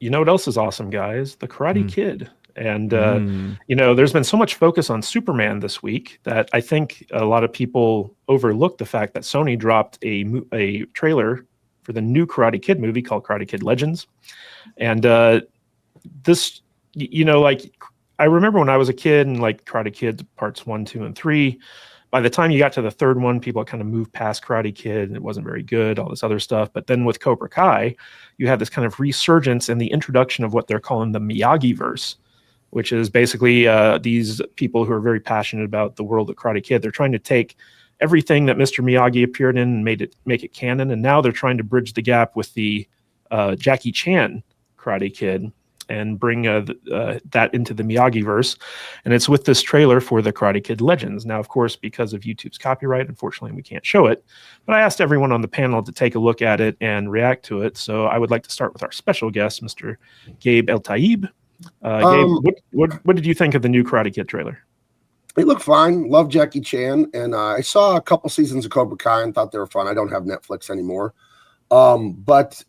You know what else is awesome, guys? The Karate Mm. Kid. And, Mm. there's been so much focus on Superman this week that I think a lot of people overlooked the fact that Sony dropped a trailer for the new Karate Kid movie called Karate Kid Legends. And this, like, I remember when I was a kid and like Karate Kid parts 1, 2, and 3. By the time you got to the third one, people kind of moved past Karate Kid and it wasn't very good, all this other stuff. But then with Cobra Kai, you had this kind of resurgence and the introduction of what they're calling the Miyagi-verse, which is basically these people who are very passionate about the world of Karate Kid. They're trying to take everything that Mr. Miyagi appeared in and make it canon, and now they're trying to bridge the gap with the Jackie Chan Karate Kid and bring that into the Miyagi-verse. And it's with this trailer for the Karate Kid Legends. Now, of course, because of YouTube's copyright, unfortunately, we can't show it. But I asked everyone on the panel to take a look at it and react to it. So I would like to start with our special guest, Mr. Gabe El Taib. Gabe, what did you think of the new Karate Kid trailer? It looked fine. Love Jackie Chan, and I saw a couple seasons of Cobra Kai and thought they were fun. I don't have Netflix anymore, but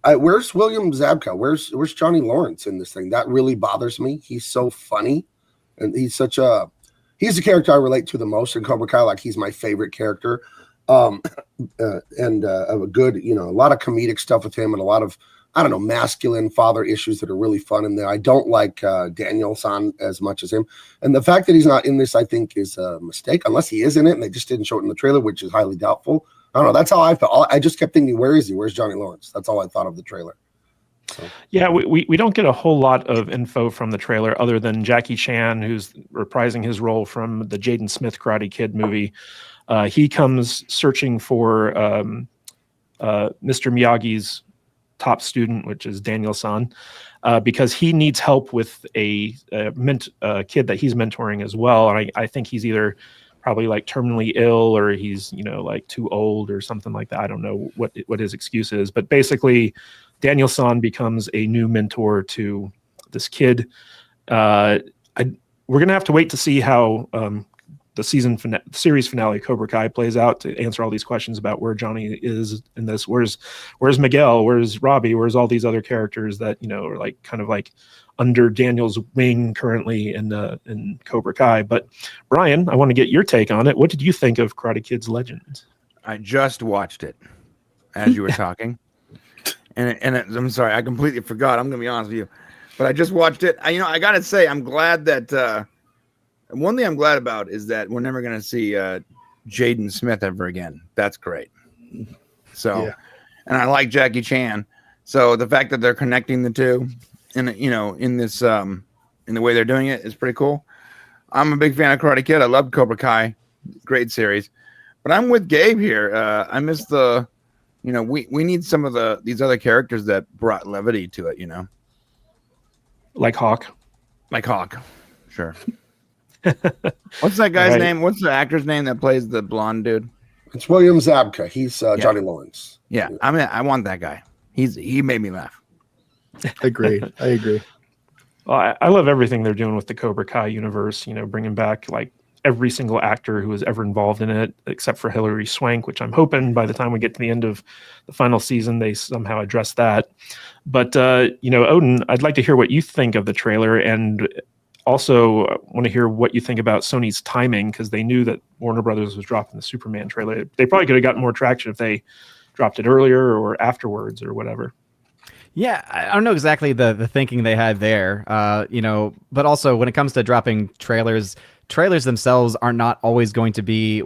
where's William Zabka? Where's Johnny Lawrence in this thing? That really bothers me. He's so funny, and he's the character I relate to the most in Cobra Kai. Like, he's my favorite character, and a good, a lot of comedic stuff with him and a lot of, I don't know, masculine father issues that are really fun in there. I don't like Daniel-san as much as him. And the fact that he's not in this, I think, is a mistake, unless he is in it and they just didn't show it in the trailer, which is highly doubtful. I don't know. That's how I felt. I just kept thinking, where is he? Where's Johnny Lawrence? That's all I thought of the trailer. So. Yeah, we don't get a whole lot of info from the trailer other than Jackie Chan, who's reprising his role from the Jaden Smith Karate Kid movie. He comes searching for Mr. Miyagi's top student, which is Daniel-san, because he needs help with a kid that he's mentoring as well. And I think he's either probably like terminally ill or he's, like too old or something like that. I don't know what his excuse is, but basically Daniel-san becomes a new mentor to this kid. We're going to have to wait to see how the series finale Cobra Kai plays out to answer all these questions about where Johnny is in this. Where's Miguel? Where's Robbie? Where's all these other characters that, are like kind of like under Daniel's wing currently in Cobra Kai. But Brian, I want to get your take on it. What did you think of Karate Kid's Legends? I just watched it as you were talking. I'm sorry, I completely forgot. I'm going to be honest with you. But I just watched it. I got to say, I'm glad that one thing I'm glad about is that we're never going to see Jaden Smith ever again. That's great. So, yeah. And I like Jackie Chan. So the fact that they're connecting the two in this, in the way they're doing it is pretty cool. I'm a big fan of Karate Kid. I love Cobra Kai. Great series. But I'm with Gabe here. I miss we need some of these other characters that brought levity to it, Like Hawk. Like Hawk. Sure. What's that guy's name? What's the actor's name that plays the blonde dude? It's William Zabka. He's Johnny Lawrence. Yeah, I want that guy. He made me laugh. I agree. Well, I love everything they're doing with the Cobra Kai universe. Bringing back like every single actor who was ever involved in it, except for Hilary Swank, which I'm hoping by the time we get to the end of the final season, they somehow address that. But Odin, I'd like to hear what you think of the trailer, and also want to hear what you think about Sony's timing, because they knew that Warner Brothers was dropping the Superman trailer. They probably could have gotten more traction if they dropped it earlier or afterwards or whatever. Yeah, I don't know exactly the thinking they had there, but also when it comes to dropping trailers themselves are not always going to be,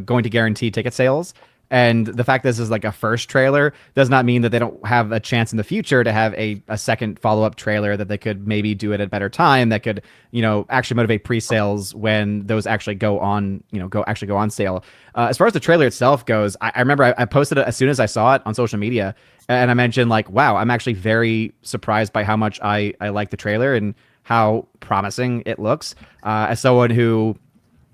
going to guarantee ticket sales. And the fact this is like a first trailer does not mean that they don't have a chance in the future to have a second follow-up trailer that they could maybe do at a better time that could, actually motivate pre-sales when those actually go on sale. As far as the trailer itself goes, I remember I posted it as soon as I saw it on social media, and I mentioned like, wow, I'm actually very surprised by how much I like the trailer and how promising it looks. As someone who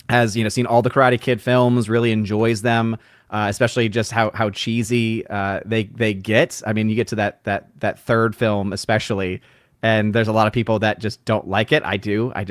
has, seen all the Karate Kid films, really enjoys them. Especially just how cheesy they get. I mean, you get to that third film especially, and there's a lot of people that just don't like it. I do. I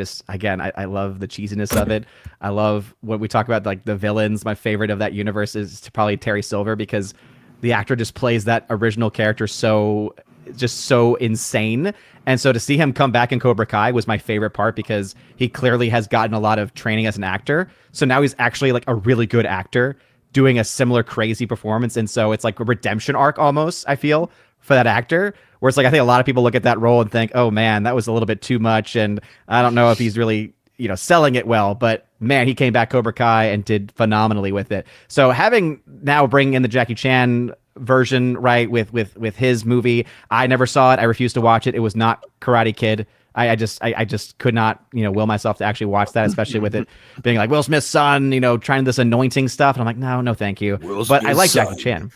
love the cheesiness of it. I love what we talk about, like the villains. My favorite of that universe is probably Terry Silver, because the actor just plays that original character so just so insane. And so to see him come back in Cobra Kai was my favorite part, because he clearly has gotten a lot of training as an actor. So now he's actually like a really good actor doing a similar crazy performance. And so it's like a redemption arc almost, I feel, for that actor. Where it's like, I think a lot of people look at that role and think, oh man, that was a little bit too much. And I don't know if he's really, selling it well, but man, he came back Cobra Kai and did phenomenally with it. So having now bring in the Jackie Chan version, right, with his movie, I never saw it. I refused to watch it. It was not Karate Kid. I just could not, will myself to actually watch that, especially with it being like Will Smith's son, trying this anointing stuff. And I'm like, no, thank you. But I like Jackie Chan.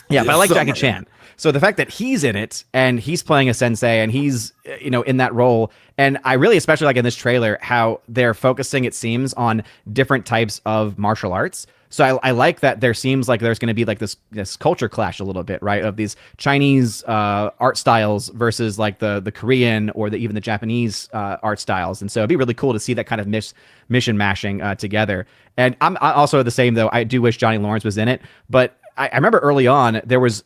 Yeah, but I like Jackie Chan. So the fact that he's in it and he's playing a sensei and he's, in that role. And I really especially like in this trailer how they're focusing, it seems, on different types of martial arts. So I like that there seems like there's going to be like this culture clash a little bit, right? Of these Chinese art styles versus like the Korean or even the Japanese art styles. And so it'd be really cool to see that kind of mission mashing together. And I'm also the same, though. I do wish Johnny Lawrence was in it. But I remember early on, there was,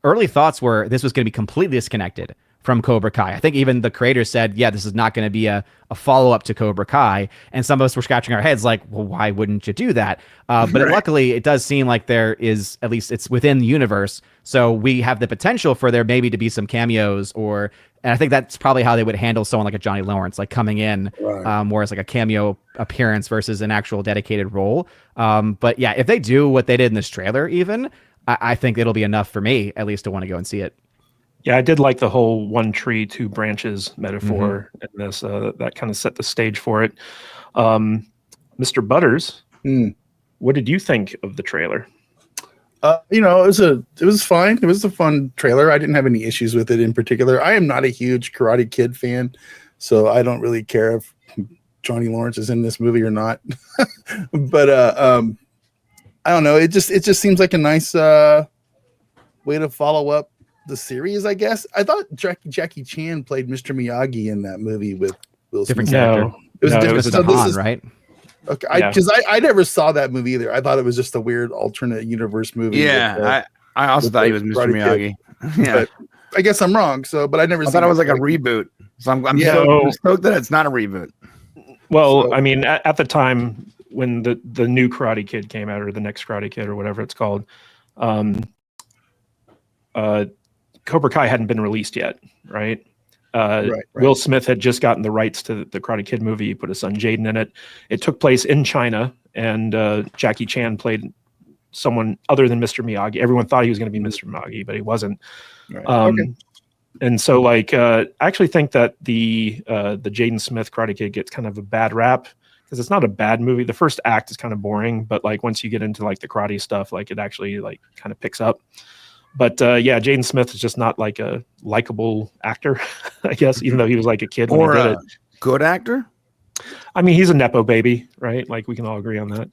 early thoughts were this was going to be completely disconnected from Cobra Kai. I think even the creators said, yeah, this is not going to be a follow-up to Cobra Kai. And some of us were scratching our heads like, well, why wouldn't you do that? But luckily, it does seem like there is, at least it's within the universe. So we have the potential for there maybe to be some cameos and I think that's probably how they would handle someone like a Johnny Lawrence, like coming in more as like a cameo appearance versus an actual dedicated role. But yeah, if they do what they did in this trailer even, I think it'll be enough for me, at least, to want to go and see it. Yeah, I did like the whole one tree, two branches metaphor in this. That kind of set the stage for it. Mr. Butters, what did you think of the trailer? It was fine. It was a fun trailer. I didn't have any issues with it in particular. I am not a huge Karate Kid fan, so I don't really care if Johnny Lawrence is in this movie or not. But I don't know. It just seems like a nice way to follow up the series, I guess. I thought Jackie Chan played Mr. Miyagi in that movie with Will Smith. Different character. It was different. It was So Han, right? Okay, because I never saw that movie either. I thought it was just a weird alternate universe movie. Yeah, I also thought he was Mr. Miyagi. Yeah, but I guess I'm wrong. So, but I never. I thought it was like a reboot. So I'm stoked that it's not a reboot. Well, I mean, at the time when the new Karate Kid came out, or the next Karate Kid, or whatever it's called, Cobra Kai hadn't been released yet, right? Right. Will Smith had just gotten the rights to the Karate Kid movie. He put his son Jaden in it. It took place in China, and Jackie Chan played someone other than Mr. Miyagi. Everyone thought he was going to be Mr. Miyagi, but he wasn't. Right. And so, I actually think that the Jaden Smith Karate Kid gets kind of a bad rap because it's not a bad movie. The first act is kind of boring, but once you get into the karate stuff, it actually kind of picks up. But yeah, Jaden Smith is just not a likable actor, I guess, even though he was a kid when he did it. Good actor? I mean, he's a Nepo baby, right? We can all agree on that.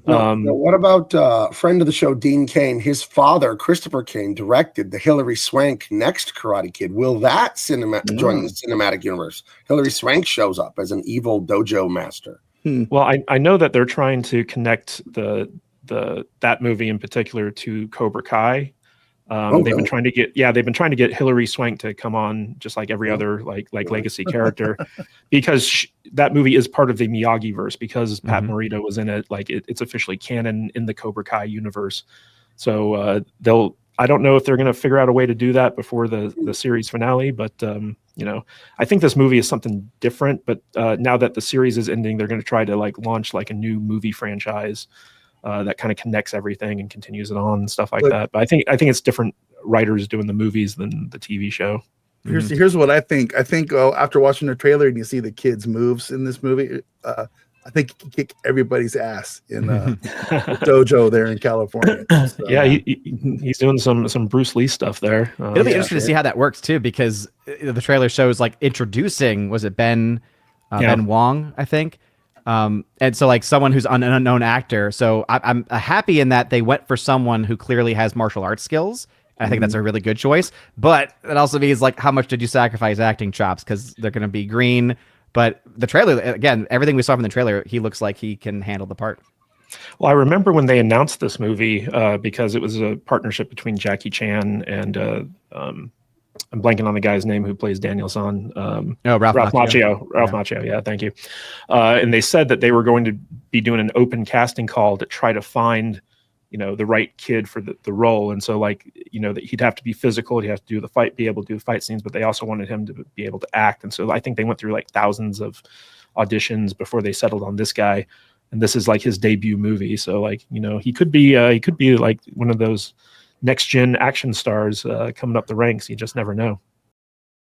Now, what about friend of the show, Dean Cain? His father, Christopher Cain, directed the Hilary Swank next Karate Kid. Will that join the cinematic universe? Hilary Swank shows up as an evil dojo master. Well, I know that they're trying to connect that movie in particular to Cobra Kai. They've been trying to get Hilary Swank to come on just like every other legacy character, because that movie is part of the Miyagi-verse, because Pat Morita was in it. It's officially canon in the Cobra Kai universe. So I don't know if they're going to figure out a way to do that before the series finale, but I think this movie is something different. But now that the series is ending, they're going to try to launch a new movie franchise that kind of connects everything and continues it on and stuff like that. But I think it's different writers doing the movies than the TV show. Here's what I think. I think after watching the trailer and you see the kids' moves in this movie, I think he can kick everybody's ass in the dojo there in California. So, yeah, he's doing some Bruce Lee stuff there. It'll be interesting to see how that works too, because the trailer shows introducing, was it Ben Wong, I think. And so someone who's an unknown actor. So I'm happy in that they went for someone who clearly has martial arts skills. I think that's a really good choice, but it also means how much did you sacrifice acting chops? Cause they're going to be green, but the trailer, again, everything we saw from the trailer, he looks like he can handle the part. Well, I remember when they announced this movie, because it was a partnership between Jackie Chan and, I'm blanking on the guy's name who plays Daniel-san. Ralph Macchio. Ralph Macchio. Yeah, thank you. And they said that they were going to be doing an open casting call to try to find, the right kid for the role. And so that he'd have to be physical, he'd have to be able to do the fight scenes, but they also wanted him to be able to act. And so I think they went through like thousands of auditions before they settled on this guy. And this is like his debut movie. So he could be like one of those next gen action stars coming up the ranks. You just never know.